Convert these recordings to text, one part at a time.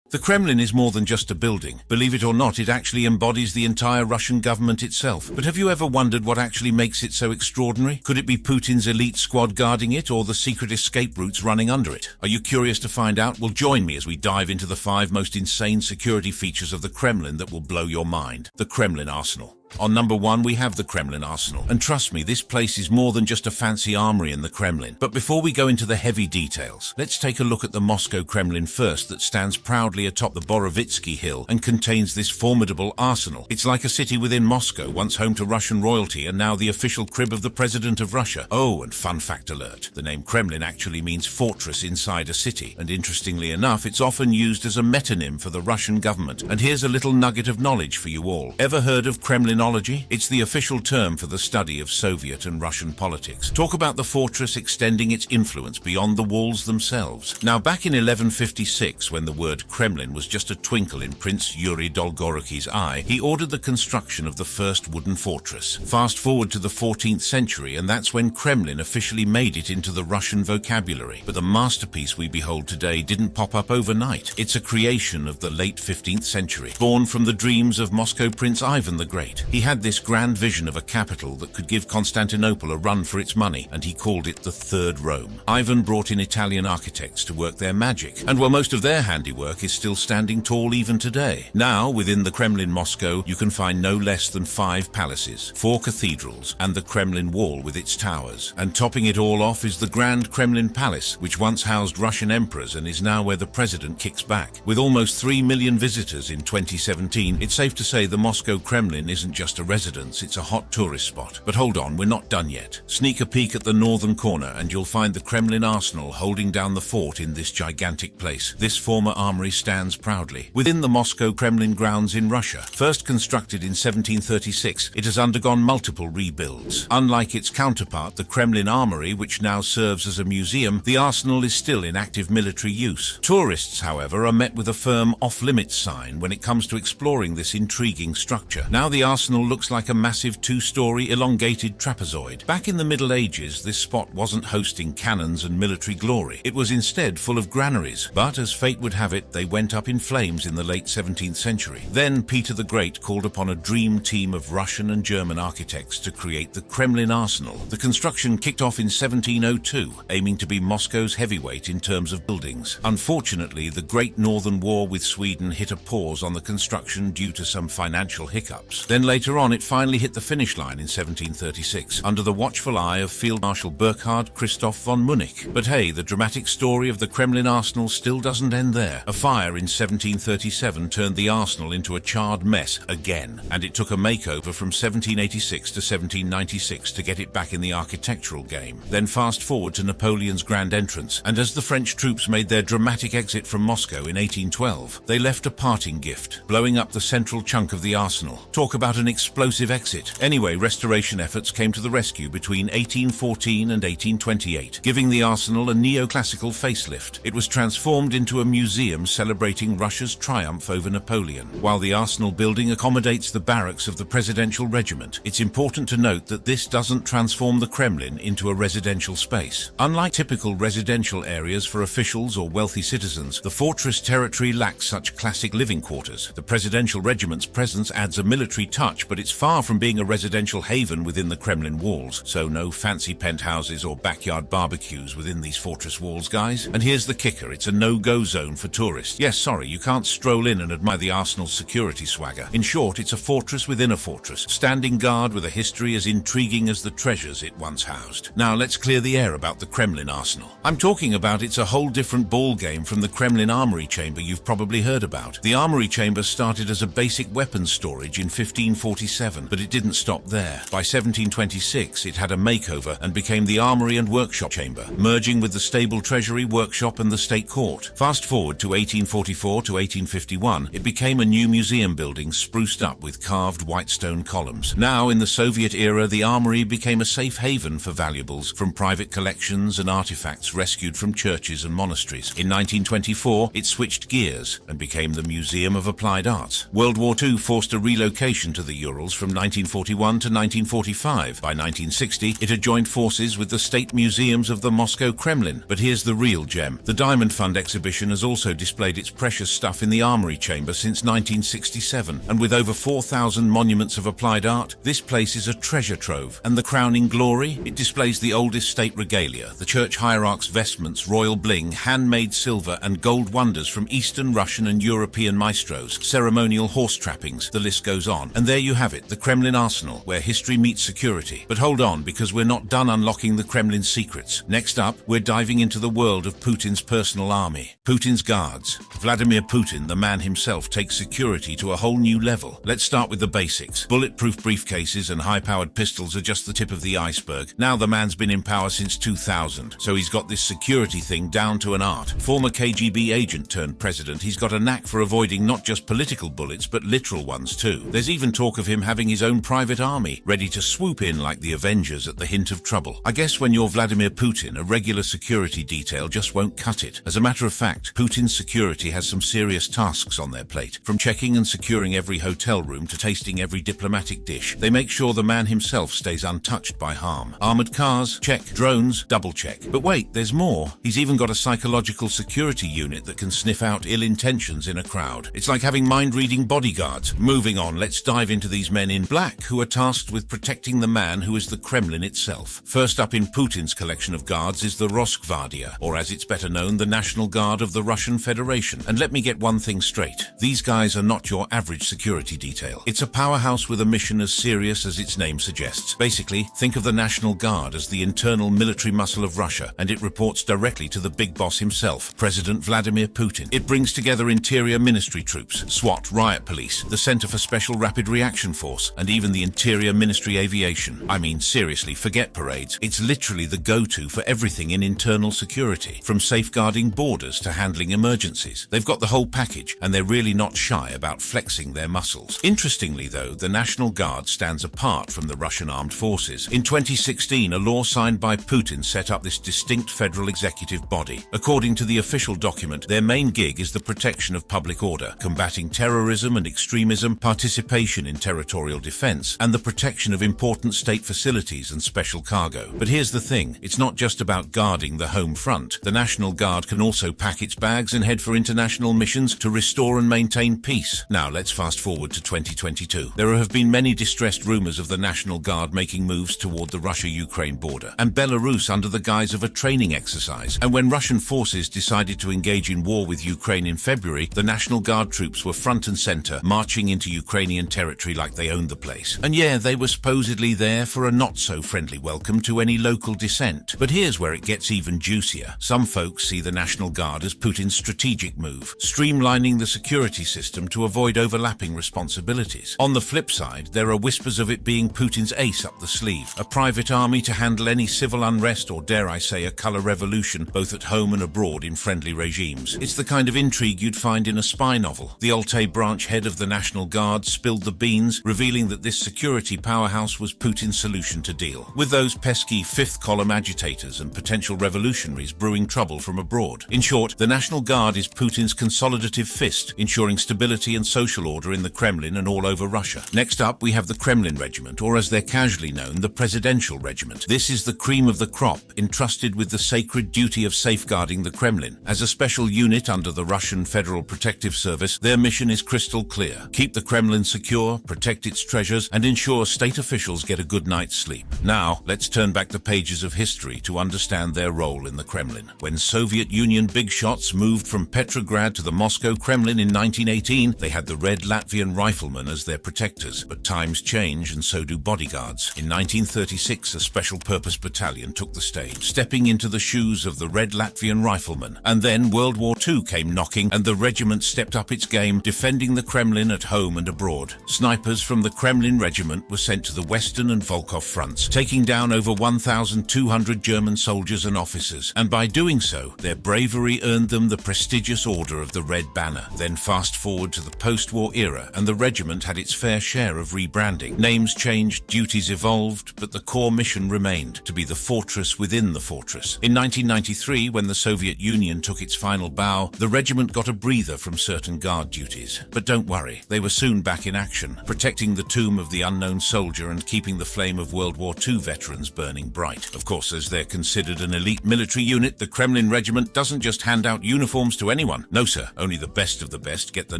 The Kremlin is more than just a building. Believe it or not, it actually embodies the entire Russian government itself. But have you ever wondered what actually makes it so extraordinary? Could it be Putin's elite squad guarding it, or the secret escape routes running under it? Are you curious to find out? Well, join me as we dive into the 5 most insane security features of the Kremlin that will blow your mind. The Kremlin Arsenal. On number 1, we have the Kremlin Arsenal. And trust me, this place is more than just a fancy armory in the Kremlin. But before we go into the heavy details, let's take a look at the Moscow Kremlin first, that stands proudly atop the Borovitsky Hill and contains this formidable arsenal. It's like a city within Moscow, once home to Russian royalty and now the official crib of the President of Russia. Oh, and fun fact alert, the name Kremlin actually means fortress inside a city. And interestingly enough, it's often used as a metonym for the Russian government. And here's a little nugget of knowledge for you all. Ever heard of Kremlin? It's the official term for the study of Soviet and Russian politics. Talk about the fortress extending its influence beyond the walls themselves. Now, back in 1156, when the word Kremlin was just a twinkle in Prince Yuri Dolgoruki's eye, he ordered the construction of the first wooden fortress. Fast forward to the 14th century, and that's when Kremlin officially made it into the Russian vocabulary. But the masterpiece we behold today didn't pop up overnight. It's a creation of the late 15th century, born from the dreams of Moscow Prince Ivan the Great. He had this grand vision of a capital that could give Constantinople a run for its money, and he called it the Third Rome. Ivan brought in Italian architects to work their magic, and while most of their handiwork is still standing tall even today. Now, within the Kremlin Moscow, you can find no less than 5 palaces, 4 cathedrals, and the Kremlin Wall with its towers. And topping it all off is the Grand Kremlin Palace, which once housed Russian emperors and is now where the president kicks back. With almost 3 million visitors in 2017, it's safe to say the Moscow Kremlin isn't just a residence, it's a hot tourist spot. But hold on, we're not done yet. Sneak a peek at the northern corner and you'll find the Kremlin Arsenal holding down the fort in this gigantic place. This former armory stands proudly within the Moscow Kremlin grounds in Russia. First constructed in 1736, it has undergone multiple rebuilds. Unlike its counterpart, the Kremlin Armory, which now serves as a museum, the arsenal is still in active military use. Tourists, however, are met with a firm off-limits sign when it comes to exploring this intriguing structure. Now the arsenal looks like a massive 2-story elongated trapezoid. Back in the Middle Ages, this spot wasn't hosting cannons and military glory. It was instead full of granaries. But as fate would have it, they went up in flames in the late 17th century. Then Peter the Great called upon a dream team of Russian and German architects to create the Kremlin Arsenal. The construction kicked off in 1702, aiming to be Moscow's heavyweight in terms of buildings. Unfortunately, the Great Northern War with Sweden hit a pause on the construction due to some financial hiccups. Then later on, it finally hit the finish line in 1736, under the watchful eye of Field Marshal Burkhard Christoph von Munich. But hey, the dramatic story of the Kremlin Arsenal still doesn't end there. A fire in 1737 turned the arsenal into a charred mess again, and it took a makeover from 1786 to 1796 to get it back in the architectural game. Then fast forward to Napoleon's grand entrance, and as the French troops made their dramatic exit from Moscow in 1812, they left a parting gift, blowing up the central chunk of the arsenal. Talk about an explosive exit. Anyway, restoration efforts came to the rescue between 1814 and 1828, giving the arsenal a neoclassical facelift. It was transformed into a museum celebrating Russia's triumph over Napoleon. While the arsenal building accommodates the barracks of the presidential regiment, it's important to note that this doesn't transform the Kremlin into a residential space. Unlike typical residential areas for officials or wealthy citizens, the fortress territory lacks such classic living quarters. The presidential regiment's presence adds a military touch, but it's far from being a residential haven within the Kremlin walls. So no fancy penthouses or backyard barbecues within these fortress walls, guys. And here's the kicker, it's a no-go zone for tourists. Yes, sorry, you can't stroll in and admire the arsenal's security swagger. In short, it's a fortress within a fortress, standing guard with a history as intriguing as the treasures it once housed. Now let's clear the air about the Kremlin Arsenal. I'm talking about it's a whole different ball game from the Kremlin Armory Chamber you've probably heard about. The Armory Chamber started as a basic weapons storage in 1547, but it didn't stop there. By 1726, it had a makeover and became the Armory and Workshop Chamber, merging with the stable treasury, workshop and the state court. Fast forward to 1844 to 1851, it became a new museum building spruced up with carved white stone columns. Now, in the Soviet era, the Armory became a safe haven for valuables from private collections and artifacts rescued from churches and monasteries. In 1924, it switched gears and became the Museum of Applied Arts. World War II forced a relocation to the Urals from 1941 to 1945. By 1960, it had joined forces with the state museums of the Moscow Kremlin. But here's the real gem. The Diamond Fund exhibition has also displayed its precious stuff in the Armory Chamber since 1967. And with over 4,000 monuments of applied art, this place is a treasure trove. And the crowning glory? It displays the oldest state regalia, the church hierarch's vestments, royal bling, handmade silver and gold wonders from Eastern, Russian and European maestros, ceremonial horse trappings, the list goes on. And there you have it, the Kremlin Arsenal, where history meets security. But hold on, because we're not done unlocking the Kremlin's secrets. Next up, we're diving into the world of Putin's personal army, Putin's guards. Vladimir Putin, the man himself, takes security to a whole new level. Let's start with the basics. Bulletproof briefcases and high-powered pistols are just the tip of the iceberg. Now the man's been in power since 2000, so he's got this security thing down to an art. Former KGB agent turned president, he's got a knack for avoiding not just political bullets, but literal ones too. There's even talk of him having his own private army, ready to swoop in like the Avengers at the hint of trouble. I guess when you're Vladimir Putin, a regular security detail just won't cut it. As a matter of fact, Putin's security has some serious tasks on their plate. From checking and securing every hotel room to tasting every diplomatic dish, they make sure the man himself stays untouched by harm. Armored cars? Check. Drones? Double check. But wait, there's more. He's even got a psychological security unit that can sniff out ill intentions in a crowd. It's like having mind-reading bodyguards. Moving on, let's dive into these men in black who are tasked with protecting the man who is the Kremlin itself. First up in Putin's collection of guards is the Rosgvardia, or as it's better known, the National Guard of the Russian Federation. And let me get one thing straight. These guys are not your average security detail. It's a powerhouse with a mission as serious as its name suggests. Basically, think of the National Guard as the internal military muscle of Russia, and it reports directly to the big boss himself, President Vladimir Putin. It brings together Interior Ministry troops, SWAT, Riot Police, the Center for Special Rapid Reaction Force, and even the Interior Ministry Aviation. I mean, seriously, forget parades. It's literally the go-to for everything in internal security, from safeguarding borders to handling emergencies. They've got the whole package, and they're really not shy about flexing their muscles. Interestingly, though, the National Guard stands apart from the Russian armed forces. In 2016, a law signed by Putin set up this distinct federal executive body. According to the official document, their main gig is the protection of public order, combating terrorism and extremism, participation in territorial defense, and the protection of important state facilities and special cargo. But here's the thing, it's not just about guarding the home front. The National Guard can also pack its bags and head for international missions to restore and maintain peace. Now let's fast forward to 2022. There have been many distressed rumors of the National Guard making moves toward the Russia-Ukraine border, and Belarus under the guise of a training exercise. And when Russian forces decided to engage in war with Ukraine in February, the National Guard troops were front and center, marching into Ukrainian territory like they owned the place. And yeah, they were supposedly there for a not-so-friendly welcome to any local dissent. But here's where it gets even juicier. Some folks see the National Guard as Putin's strategic move, streamlining the security system to avoid overlapping responsibilities. On the flip side, there are whispers of it being Putin's ace up the sleeve, a private army to handle any civil unrest or, dare I say, a color revolution, both at home and abroad in friendly regimes. It's the kind of intrigue you'd find in a spy novel. The Altay branch head of the National Guard spilled the beans, revealing that this security powerhouse was Putin's solution to deal with those pesky fifth-column agitators and potential revolutionaries brewing trouble from abroad. In short, the National Guard is Putin's consolidative fist, ensuring stability and social order in the Kremlin and all over Russia. Next up, we have the Kremlin Regiment, or as they're casually known, the Presidential Regiment. This is the cream of the crop, entrusted with the sacred duty of safeguarding the Kremlin. As a special unit under the Russian Federal Protective Service, their mission is crystal clear: keep the Kremlin secure, protect its treasures, and ensure state officials get a good night's sleep. Now, let's turn back the pages of history to understand their role in the Kremlin. When Soviet Union big shots moved from Petrograd to the Moscow Kremlin in 1918, they had the Red Latvian Riflemen as their protectors. But times change, and so do bodyguards. In 1936, a special purpose battalion took the stage, stepping into the shoes of the Red Latvian Riflemen. And then World War II came knocking, and the regiment stepped up its game, defending the Kremlin at home and abroad. Snipers from the Kremlin Regiment were sent to the Western and Volkhov fronts, taking down over 1,200 German soldiers and officers. And by doing so, their bravery earned them the prestigious Order of the Red Banner. Then fast forward to the post-war era, and the regiment had its fair share of rebranding. Names changed, duties evolved, but the core mission remained: to be the fortress within the fortress. In 1993, when the Soviet Union took its final bow, the regiment got a breather from certain guard duties. But don't worry, they were soon back in action. one, protecting the tomb of the unknown soldier and keeping the flame of World War II veterans burning bright. Of course, as they're considered an elite military unit, the Kremlin Regiment doesn't just hand out uniforms to anyone. No sir, only the best of the best get the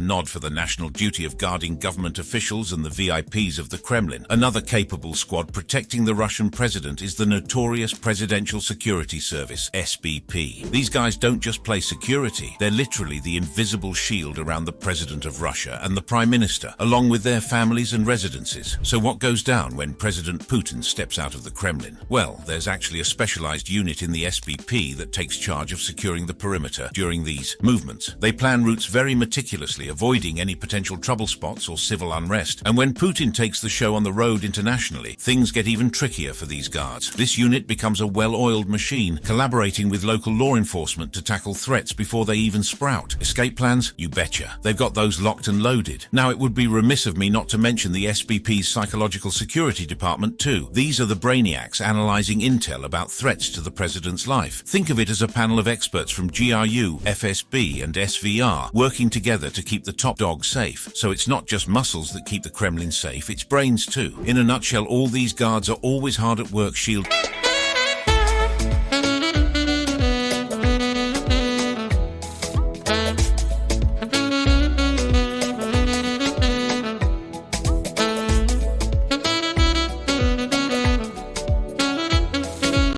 nod for the national duty of guarding government officials and the VIPs of the Kremlin. Another capable squad protecting the Russian president is the notorious Presidential Security Service, SBP. These guys don't just play security, they're literally the invisible shield around the President of Russia and the Prime Minister, along with their families and residences. So what goes down when President Putin steps out of the Kremlin? Well, there's actually a specialized unit in the SBP that takes charge of securing the perimeter during these movements. They plan routes very meticulously, avoiding any potential trouble spots or civil unrest. And when Putin takes the show on the road internationally, things get even trickier for these guards. This unit becomes a well-oiled machine, collaborating with local law enforcement to tackle threats before they even sprout. Escape plans? You betcha. They've got those locked and loaded. Now, it would be remiss of me not to mention the SBP's Psychological Security Department too. These are the brainiacs analyzing intel about threats to the president's life. Think of it as a panel of experts from GRU, FSB and SVR working together to keep the top dog safe. So it's not just muscles that keep the Kremlin safe, it's brains too. In a nutshell, all these guards are always hard at work shielding